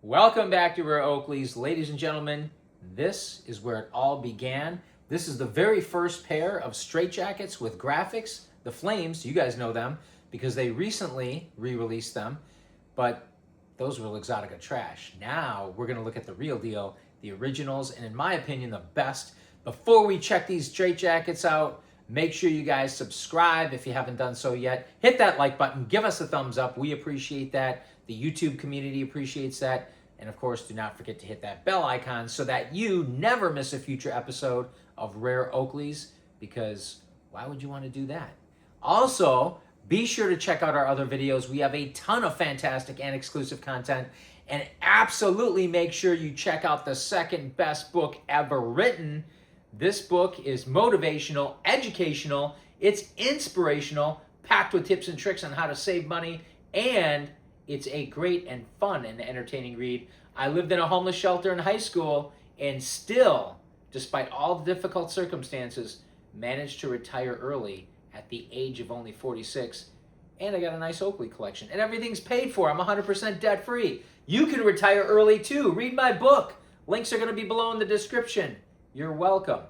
Welcome back to Rare Oakleys. Ladies and gentlemen, this is where it all began. This is the very first pair of straitjackets with graphics, the Flames. You guys know them because they recently re-released them, but those were luxottica trash. Now we're going to look at the real deal, the originals, and in my opinion, the best. Before we check these straitjackets out, make sure you guys subscribe if you haven't done so yet. Hit that like button. Give us a thumbs up. We appreciate that. The YouTube community appreciates that. And of course, do not forget to hit that bell icon so that you never miss a future episode of Rare Oakleys, because why would you want to do that? Also, be sure to check out our other videos. We have a ton of fantastic and exclusive content. And absolutely make sure you check out the second best book ever written. This book is motivational, educational, it's inspirational, packed with tips and tricks on how to save money, and it's a great and fun and entertaining read. I lived in a homeless shelter in high school and still, despite all the difficult circumstances, managed to retire early at the age of only 46. And I got a nice Oakley collection. And everything's paid for. I'm 100% debt-free. You can retire early too. Read my book. Links are going to be below in the description. You're welcome.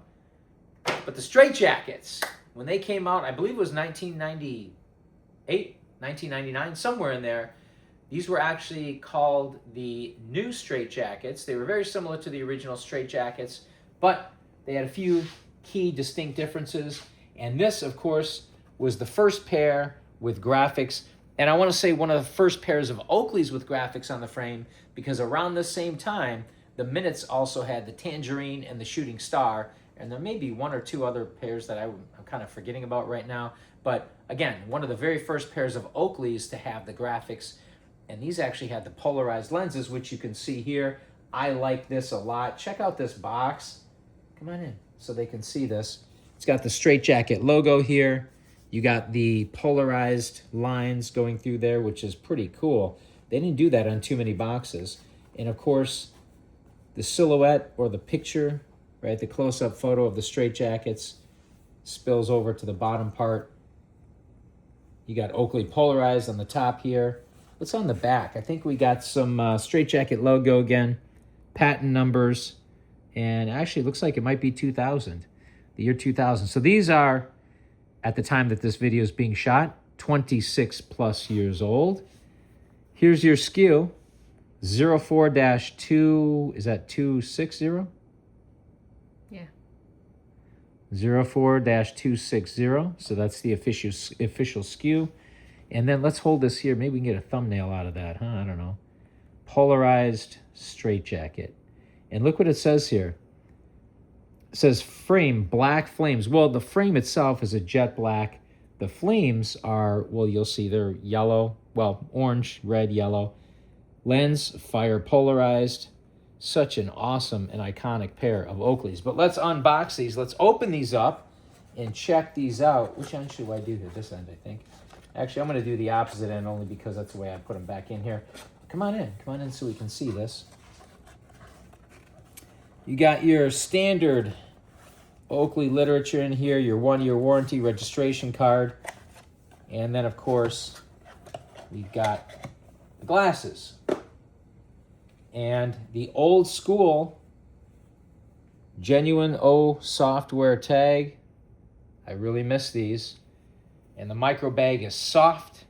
But the straitjackets, when they came out, I believe it was 1998, 1999, somewhere in there, these were actually called the new straitjackets. They were very similar to the original straitjackets, but they had a few key distinct differences. And this, of course, was the first pair with graphics. And I want to say one of the first pairs of Oakleys with graphics on the frame, because around the same time, the Minutes also had the Tangerine and the Shooting Star. And there may be one or two other pairs that I'm kind of forgetting about right now. But again, one of the very first pairs of Oakleys to have the graphics. And these actually had the polarized lenses, which you can see here. I like this a lot. Check out this box. Come on in so they can see this. It's got the straitjacket logo here. You got the polarized lines going through there, which is pretty cool. They didn't do that on too many boxes. And of course, the silhouette or the picture, right, the close-up photo of the straitjackets spills over to the bottom part. You got Oakley Polarized on the top here. What's on the back? I think we got some straitjacket logo again, patent numbers, and actually it looks like it might be 2000, the year 2000. So these are, at the time that this video is being shot, 26 plus years old. Here's your SKU, 04-2, is that 260? Yeah. 04-260, so that's the official SKU. And then let's hold this here. Maybe we can get a thumbnail out of that, huh? I don't know. Polarized straitjacket. And look what it says here. It says frame, black flames. Well, the frame itself is a jet black. The flames are, well, you'll see they're yellow. Well, orange, red, yellow. Lens, fire polarized. Such an awesome and iconic pair of Oakleys. But let's unbox these. Let's open these up and check these out. Which end should I do here? This end, I think. Actually, I'm going to do the opposite end only because that's the way I put them back in here. Come on in. Come on in so we can see this. You got your standard Oakley literature in here, your 1-year warranty registration card. And then, of course, we've got the glasses. And the old school genuine O software tag. I really miss these. And the micro bag is soft,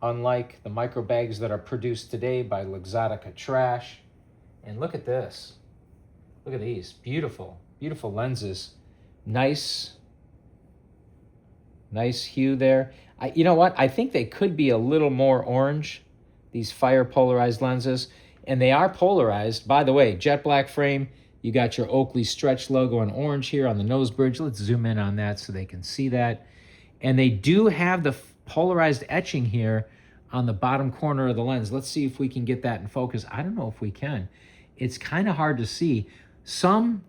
unlike the micro bags that are produced today by luxottica trash. And look at this. Look at these. Beautiful, beautiful lenses. Nice hue there. You know what? I think they could be a little more orange, these fire polarized lenses. And they are polarized. By the way, jet black frame. You got your Oakley stretch logo in orange here on the nose bridge. Let's zoom in on that so they can see that. And they do have the polarized etching here on the bottom corner of the lens. Let's see if we can get that in focus. I don't know if we can. It's kind of hard to see. Some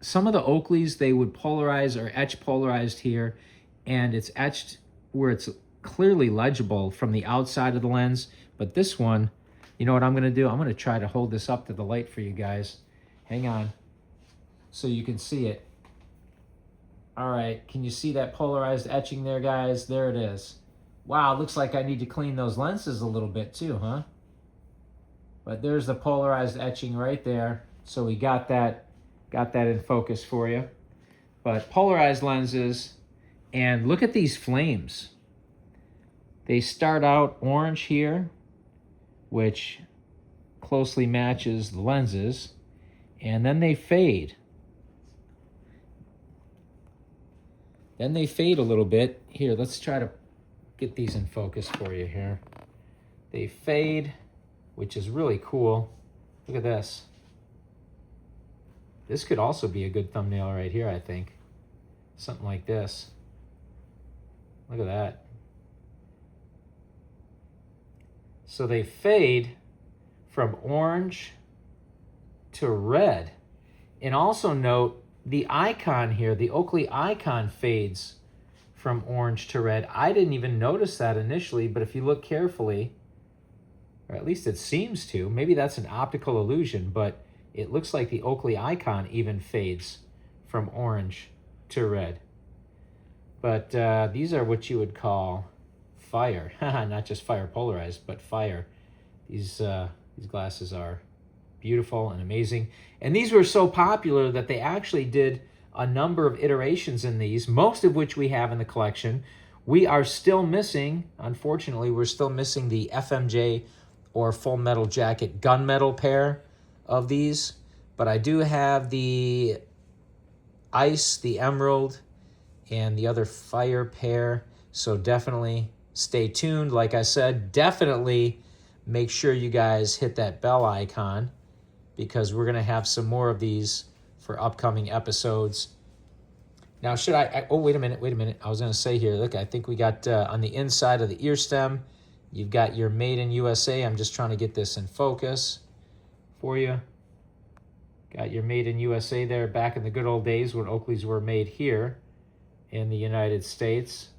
of the Oakleys, they would polarize or etch polarized here, and it's etched where it's clearly legible from the outside of the lens. But this one, you know what I'm going to do? I'm going to try to hold this up to the light for you guys. Hang on so you can see it. All right, can you see that polarized etching there, guys? There it is. Wow, looks like I need to clean those lenses a little bit too, huh? But there's the polarized etching right there. So we got that in focus for you. But polarized lenses, and look at these flames. They start out orange here, which closely matches the lenses, and then they fade. Then they fade a little bit. Here, let's try to get these in focus for you here. They fade, which is really cool. Look at this. This could also be a good thumbnail right here, I think. Something like this. Look at that. So they fade from orange to red. And also note the icon here, the Oakley icon fades from orange to red. I didn't even notice that initially, but if you look carefully, or at least it seems to, maybe that's an optical illusion, but it looks like the Oakley icon even fades from orange to red. But these are what you would call fire. Not just fire polarized, but fire. These glasses are beautiful and amazing. And these were so popular that they actually did a number of iterations in these, most of which we have in the collection. We are still missing, unfortunately, we're still missing the FMJ or Full Metal Jacket gunmetal pair of these. But I do have the Ice, the Emerald, and the other fire pair. So definitely stay tuned. Like I said, definitely make sure you guys hit that bell icon, because we're going to have some more of these for upcoming episodes. Now, should I oh, wait a minute. I was going to say here, look, I think we got on the inside of the ear stem, you've got your Made in USA. I'm just trying to get this in focus for you. Got your Made in USA there back in the good old days when Oakleys were made here in the United States.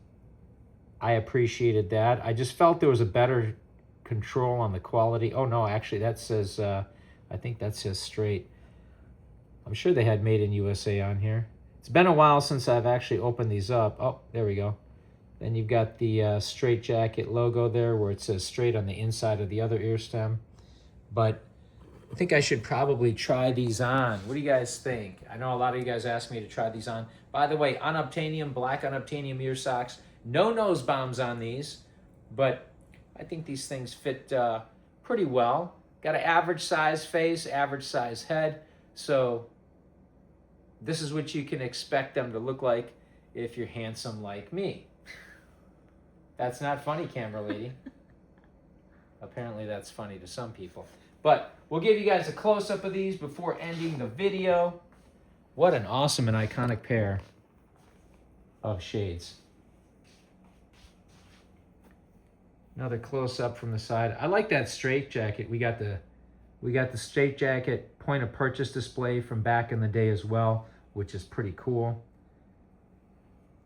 I appreciated that. I just felt there was a better control on the quality. Oh, no, actually, that says, I think that says straight. I'm sure they had Made in USA on here. It's been a while since I've actually opened these up. Oh, there we go. Then you've got the straight jacket logo there where it says straight on the inside of the other ear stem. But I think I should probably try these on. What do you guys think? I know a lot of you guys asked me to try these on. By the way, unobtainium, black unobtainium ear socks. No nose bombs on these, but I think these things fit pretty well. Got an average size face, average size head. So this is what you can expect them to look like if you're handsome like me. That's not funny, camera lady. Apparently that's funny to some people. But we'll give you guys a close-up of these before ending the video. What an awesome and iconic pair of shades. Another close-up from the side. I like that straight jacket. We got the straight jacket point of purchase display from back in the day as well, which is pretty cool.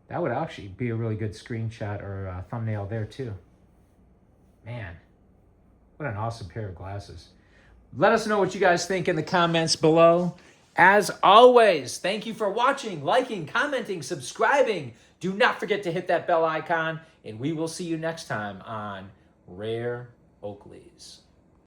That would actually be a really good screenshot or a thumbnail there too. Man, what an awesome pair of glasses. Let us know what you guys think in the comments below. As always, thank you for watching, liking, commenting, subscribing. Do not forget to hit that bell icon, and we will see you next time on Rare Oakleys.